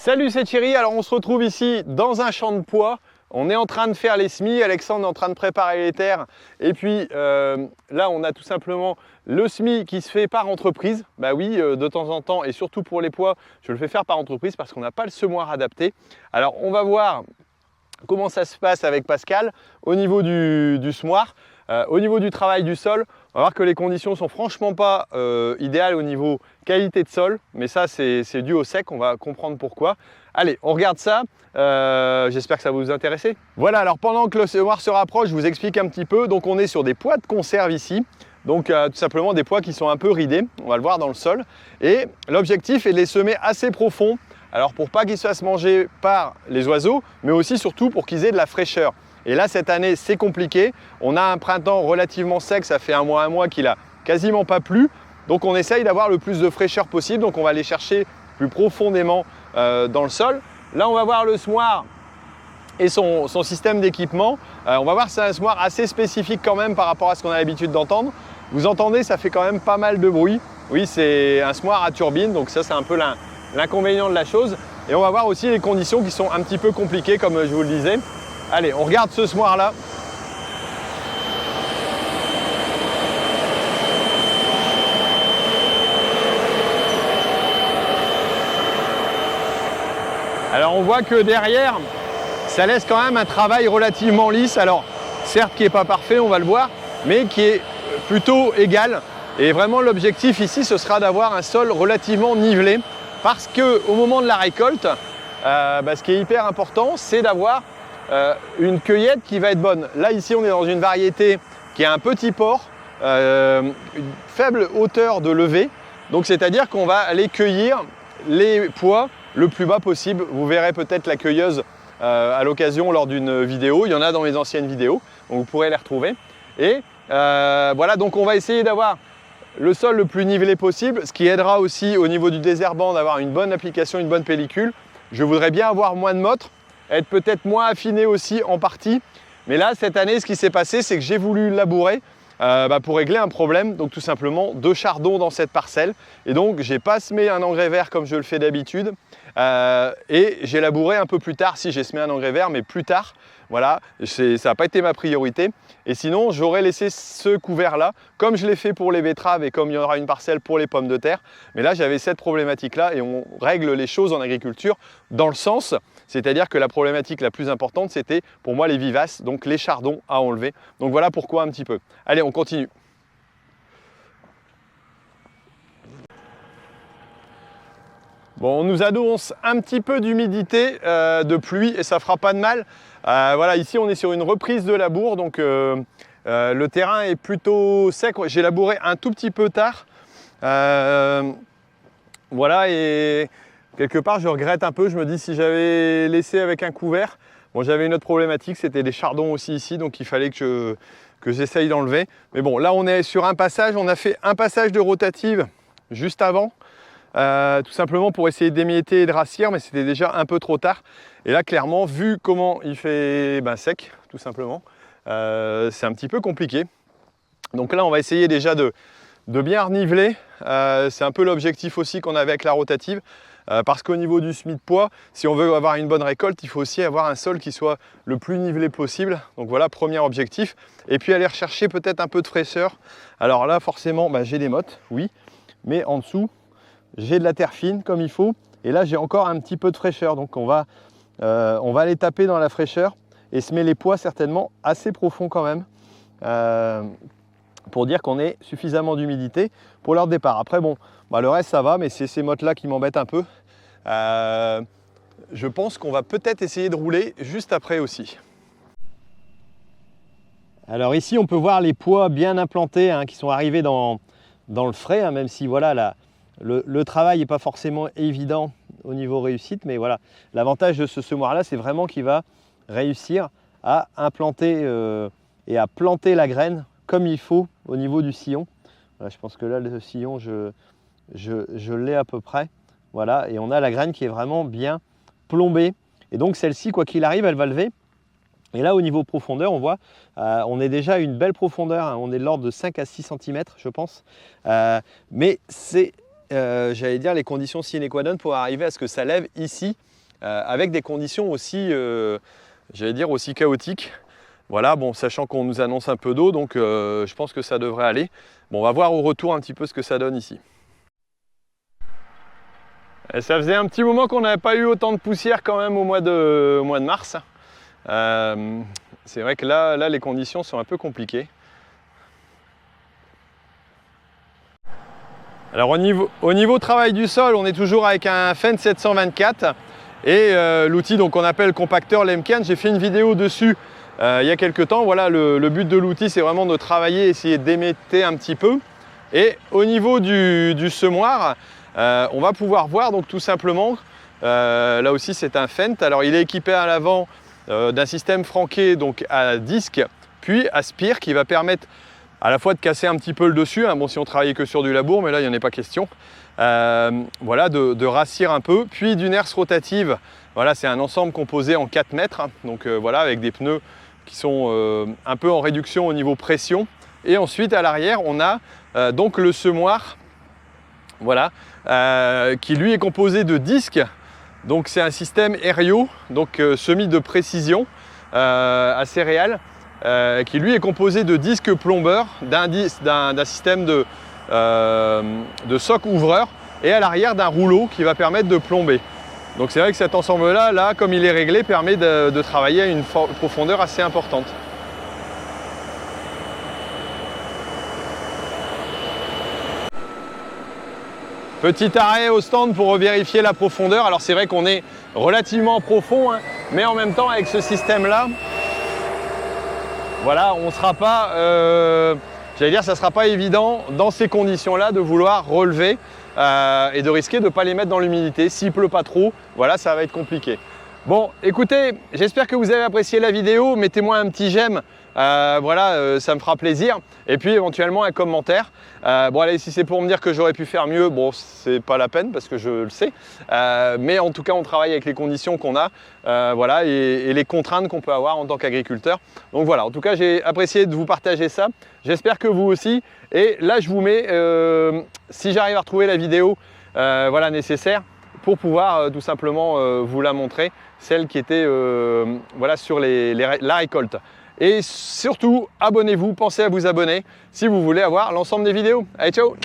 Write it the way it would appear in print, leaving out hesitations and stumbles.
Salut, c'est Thierry. Alors on se retrouve ici dans un champ de pois. On est en train de faire les semis. Alexandre est en train de préparer les terres. Et puis là, on a tout simplement le semis qui se fait par entreprise. Bah oui, de temps en temps, et surtout pour les pois, je le fais faire par entreprise parce qu'on n'a pas le semoir adapté. Alors on va voir comment ça se passe avec Pascal au niveau du semoir. Au niveau du travail du sol, on va voir que les conditions sont franchement pas idéales au niveau qualité de sol, mais ça c'est dû au sec, on va comprendre pourquoi. Allez, on regarde ça, j'espère que ça va vous intéresser. Voilà, alors pendant que le semoir se rapproche, je vous explique un petit peu. Donc on est sur des pois de conserve ici, donc tout simplement des pois qui sont un peu ridés, on va le voir dans le sol. Et l'objectif est de les semer assez profond, alors pour pas qu'ils se fassent manger par les oiseaux, mais aussi surtout pour qu'ils aient de la fraîcheur. Et là, cette année, c'est compliqué. On a un printemps relativement sec, ça fait un mois qu'il a quasiment pas plu. Donc on essaye d'avoir le plus de fraîcheur possible. Donc on va aller chercher plus profondément dans le sol. Là, on va voir le semoir et son système d'équipement. On va voir que c'est un semoir assez spécifique quand même par rapport à ce qu'on a l'habitude d'entendre. Vous entendez, ça fait quand même pas mal de bruit. Oui, c'est un semoir à turbine, donc ça c'est un peu l'inconvénient de la chose. Et on va voir aussi les conditions qui sont un petit peu compliquées, comme je vous le disais. Allez, on regarde ce semoir là. Alors on voit que derrière, ça laisse quand même un travail relativement lisse. Alors certes qui n'est pas parfait, on va le voir, mais qui est plutôt égal. Et vraiment l'objectif ici, ce sera d'avoir un sol relativement nivelé. Parce qu'au moment de la récolte, ce qui est hyper important, c'est d'avoir une cueillette qui va être bonne. Là ici on est dans une variété qui a un petit port, une faible hauteur de levée, donc c'est à dire qu'on va aller cueillir les pois le plus bas possible. Vous verrez peut-être la cueilleuse à l'occasion lors d'une vidéo, il y en a dans mes anciennes vidéos, donc vous pourrez les retrouver. Et voilà, donc on va essayer d'avoir le sol le plus nivelé possible, ce qui aidera aussi au niveau du désherbant d'avoir une bonne application, une bonne pellicule. Je voudrais bien avoir moins de mottes, être peut-être moins affiné aussi en partie. Mais là, cette année, ce qui s'est passé, c'est que j'ai voulu labourer pour régler un problème. Donc tout simplement, 2 chardons dans cette parcelle. Et donc, j'ai pas semé un engrais vert comme je le fais d'habitude. Et j'ai labouré un peu plus tard, si j'ai semé un engrais vert, mais plus tard. Voilà, ça n'a pas été ma priorité. Et sinon, j'aurais laissé ce couvert-là, comme je l'ai fait pour les betteraves et comme il y aura une parcelle pour les pommes de terre. Mais là, j'avais cette problématique-là et on règle les choses en agriculture dans le sens, c'est-à-dire que la problématique la plus importante, c'était pour moi les vivaces, donc les chardons à enlever. Donc voilà pourquoi un petit peu. Allez, on continue. Bon, on nous annonce un petit peu d'humidité, de pluie, et ça fera pas de mal. Voilà, ici on est sur une reprise de labour, donc le terrain est plutôt sec. J'ai labouré un tout petit peu tard. Voilà, et quelque part je regrette un peu. Je me dis si j'avais laissé avec un couvert. Bon, j'avais une autre problématique, c'était des chardons aussi ici, donc il fallait que j'essaye d'enlever. Mais bon, là on est sur un passage, on a fait un passage de rotative juste avant. Tout simplement pour essayer d'émietter et de rassir, mais c'était déjà un peu trop tard. Et là, clairement, vu comment il fait sec, tout simplement, c'est un petit peu compliqué. Donc là, on va essayer déjà de bien reniveler. C'est un peu l'objectif aussi qu'on avait avec la rotative. Parce qu'au niveau du semis de pois, si on veut avoir une bonne récolte, il faut aussi avoir un sol qui soit le plus nivelé possible. Donc voilà, premier objectif. Et puis aller rechercher peut-être un peu de fraîcheur. Alors là, forcément, j'ai des mottes, oui, mais en dessous, j'ai de la terre fine comme il faut, et là j'ai encore un petit peu de fraîcheur, donc on va aller taper dans la fraîcheur et semer les pois certainement assez profond quand même, pour dire qu'on ait suffisamment d'humidité pour leur départ. Après bon, le reste ça va, mais c'est ces mottes là qui m'embêtent un peu. Je pense qu'on va peut-être essayer de rouler juste après aussi. Alors ici on peut voir les pois bien implantés, qui sont arrivés dans le frais, même si voilà le travail n'est pas forcément évident au niveau réussite, mais voilà, l'avantage de ce semoir-là, c'est vraiment qu'il va réussir à implanter et à planter la graine comme il faut au niveau du sillon. Voilà, je pense que là, le sillon, je l'ai à peu près. Voilà, et on a la graine qui est vraiment bien plombée. Et donc celle-ci, quoi qu'il arrive, elle va lever. Et là, au niveau profondeur, on voit, on est déjà à une belle profondeur. On est de l'ordre de 5 à 6 cm, je pense. Mais c'est j'allais dire les conditions sine qua non pour arriver à ce que ça lève ici avec des conditions aussi, j'allais dire, aussi chaotiques. Voilà, bon, sachant qu'on nous annonce un peu d'eau, donc je pense que ça devrait aller. Bon, on va voir au retour un petit peu ce que ça donne ici. Et ça faisait un petit moment qu'on n'avait pas eu autant de poussière quand même au mois de mars. C'est vrai que là, les conditions sont un peu compliquées. Alors au niveau travail du sol, on est toujours avec un Fendt 724 et l'outil qu'on appelle compacteur Lemken. J'ai fait une vidéo dessus il y a quelques temps. Voilà, le but de l'outil, c'est vraiment de travailler, essayer d'émietter un petit peu. Et au niveau du semoir, on va pouvoir voir donc tout simplement, là aussi c'est un Fendt. Alors il est équipé à l'avant d'un système franqué donc à disque, puis à spire qui va permettre à la fois de casser un petit peu le dessus, hein, bon si on travaillait que sur du labour, mais là il n'y en a pas question, voilà, de rassir un peu, puis d'une herse rotative. Voilà, c'est un ensemble composé en 4 mètres, hein, donc voilà, avec des pneus qui sont un peu en réduction au niveau pression. Et ensuite à l'arrière on a donc le semoir, voilà, qui lui est composé de disques. Donc c'est un système Aerio, donc semi de précision à céréales, qui lui est composé de disques plombeurs, d'un système de soc ouvreur et à l'arrière d'un rouleau qui va permettre de plomber. Donc c'est vrai que cet ensemble-là, comme il est réglé, permet de travailler à une profondeur assez importante. Petit arrêt au stand pour vérifier la profondeur. Alors c'est vrai qu'on est relativement profond, hein, mais en même temps avec ce système-là, voilà, on ne sera pas, j'allais dire, ça ne sera pas évident dans ces conditions-là de vouloir relever et de risquer de ne pas les mettre dans l'humidité. S'il ne pleut pas trop, voilà, ça va être compliqué. Bon, écoutez, j'espère que vous avez apprécié la vidéo. Mettez-moi un petit j'aime, voilà, ça me fera plaisir. Et puis éventuellement un commentaire. Bon allez, si c'est pour me dire que j'aurais pu faire mieux, bon, c'est pas la peine parce que je le sais. Mais en tout cas, on travaille avec les conditions qu'on a, voilà, et les contraintes qu'on peut avoir en tant qu'agriculteur. Donc voilà, en tout cas, j'ai apprécié de vous partager ça. J'espère que vous aussi. Et là, je vous mets, si j'arrive à retrouver la vidéo, voilà, nécessaire, pour pouvoir tout simplement vous la montrer, celle qui était voilà, sur la récolte. Et surtout, abonnez-vous, pensez à vous abonner si vous voulez avoir l'ensemble des vidéos. Allez, ciao!